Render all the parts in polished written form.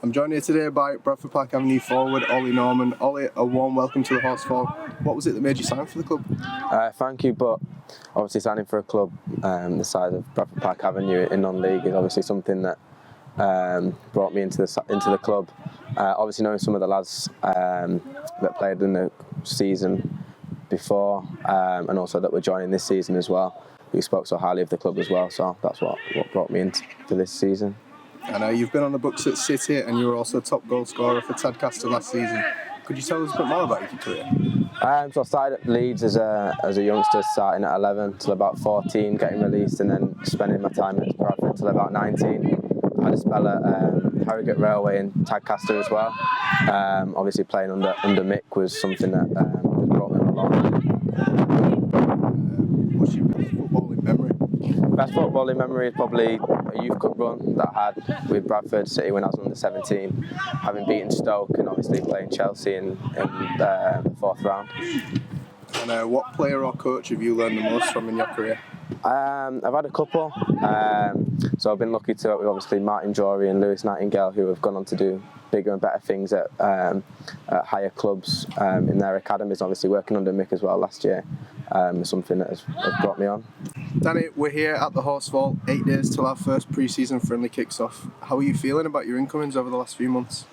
I'm joined here today by Bradford Park Avenue forward Ollie Norman. Ollie, a warm welcome to the Horsfall. What was it that made you sign for the club? Thank you, but obviously signing for a club the size of Bradford Park Avenue in non-league is obviously something that brought me into the club. Obviously knowing some of the lads that played in the season before, and also that were joining this season as well. We spoke so highly of the club as well, so that's what brought me into this season. And you've been on the books at City, and you were also top goal scorer for Tadcaster last season. Could you tell us a bit more about your career? So I started at Leeds as a youngster, starting at 11 till about 14, getting released, and then spending my time at Bradford till about 19. I had a spell at Harrogate Railway and Tadcaster as well. Obviously playing under Mick was something that brought me a lot. What's your best footballing memory? Best footballing memory is probably a youth cup run that I had with Bradford City when I was under 17, having beaten Stoke and obviously playing Chelsea in the fourth round. And what player or coach have you learned the most from in your career? I've had a couple. So I've been lucky to work with obviously Martin Jory and Lewis Nightingale, who have gone on to do bigger and better things at higher clubs in their academies. Obviously working under Mick as well last year is something that has brought me on. Danny, we're here at the Horsfall, 8 days till our first pre-season friendly kicks off. How are you feeling about your incomings over the last few months?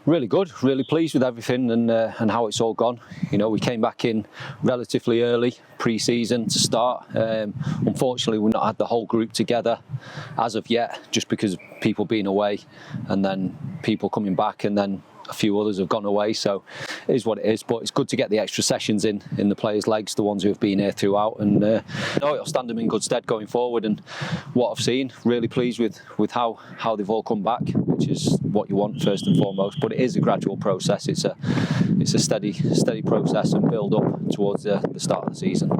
Really good, really pleased with everything and how it's all gone. You know, we came back in relatively early pre-season to start. Unfortunately, we've not had the whole group together as of yet, just because of people being away and then people coming back, and then a few others have gone away, so it is what it is. But it's good to get the extra sessions in the players' legs, the ones who have been here throughout, and it'll stand them in good stead going forward. And what I've seen, really pleased with how they've all come back, which is what you want first and foremost. But it is a gradual process. It's a steady process and build up towards the start of the season.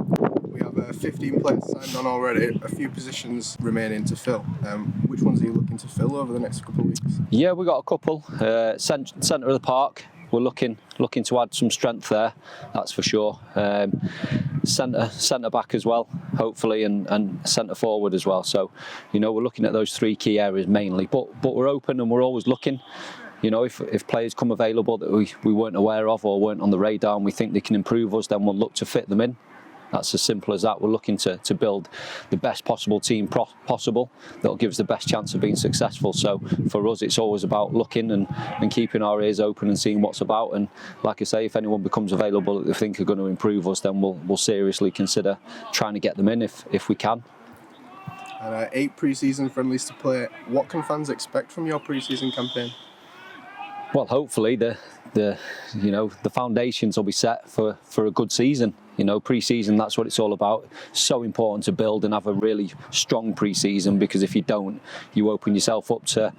We have 15 players signed on already, a few positions remaining to fill. Which ones are you looking to fill over the next couple of weeks? Yeah, we've got a couple. Centre of the park, we're looking to add some strength there, that's for sure. Centre back as well, hopefully, and centre forward as well. So, you know, we're looking at those three key areas mainly, but we're open and we're always looking. You know, if players come available that we weren't aware of or weren't on the radar and we think they can improve us, then we'll look to fit them in. That's as simple as that. We're looking to build the best possible team possible that'll give us the best chance of being successful. So for us, it's always about looking and keeping our ears open and seeing what's about. And like I say, if anyone becomes available that they think are going to improve us, then we'll seriously consider trying to get them in if we can. And 8 pre-season friendlies to play. What can fans expect from your pre-season campaign? Well, hopefully the foundations will be set for a good season. You know, pre-season, that's what it's all about. So important to build and have a really strong pre-season, because if you don't, you open yourself up to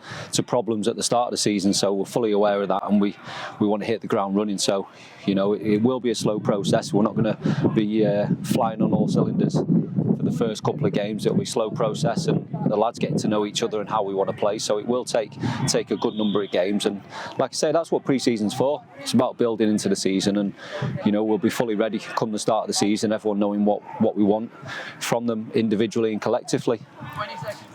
problems at the start of the season. So we're fully aware of that, and we want to hit the ground running. So, you know, it will be a slow process. We're not going to be flying on all cylinders for the first couple of games. It'll be a slow process, and the lads getting to know each other and how we want to play. So it will take a good number of games. And like I say, that's what pre-season's for. It's about building into the season, and you know, we'll be fully ready come the start of the season, everyone knowing what we want from them individually and collectively.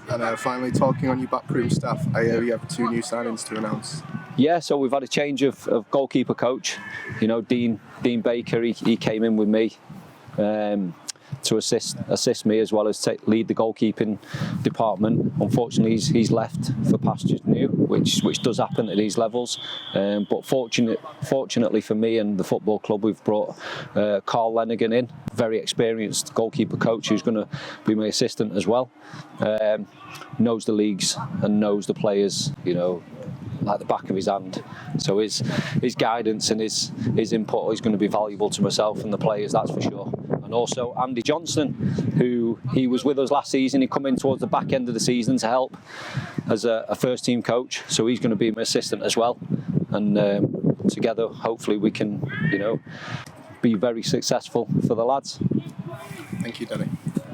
And finally, talking on your backroom staff, I hear you have 2 new signings to announce. Yeah, so we've had a change of goalkeeper coach. You know, Dean Baker, he came in with me to assist me as well as lead the goalkeeping department. Unfortunately, he's left for pastures new, which does happen at these levels. But fortunately for me and the football club, we've brought Carl Lenigan in, very experienced goalkeeper coach who's going to be my assistant as well. Knows the leagues and knows the players, you know, like the back of his hand. So his guidance and his input is going to be valuable to myself and the players, that's for sure. And also Andy Johnson, who he was with us last season. He come in towards the back end of the season to help as a first team coach. So he's going to be my assistant as well. And together, hopefully, we can, you know, be very successful for the lads. Thank you, Danny.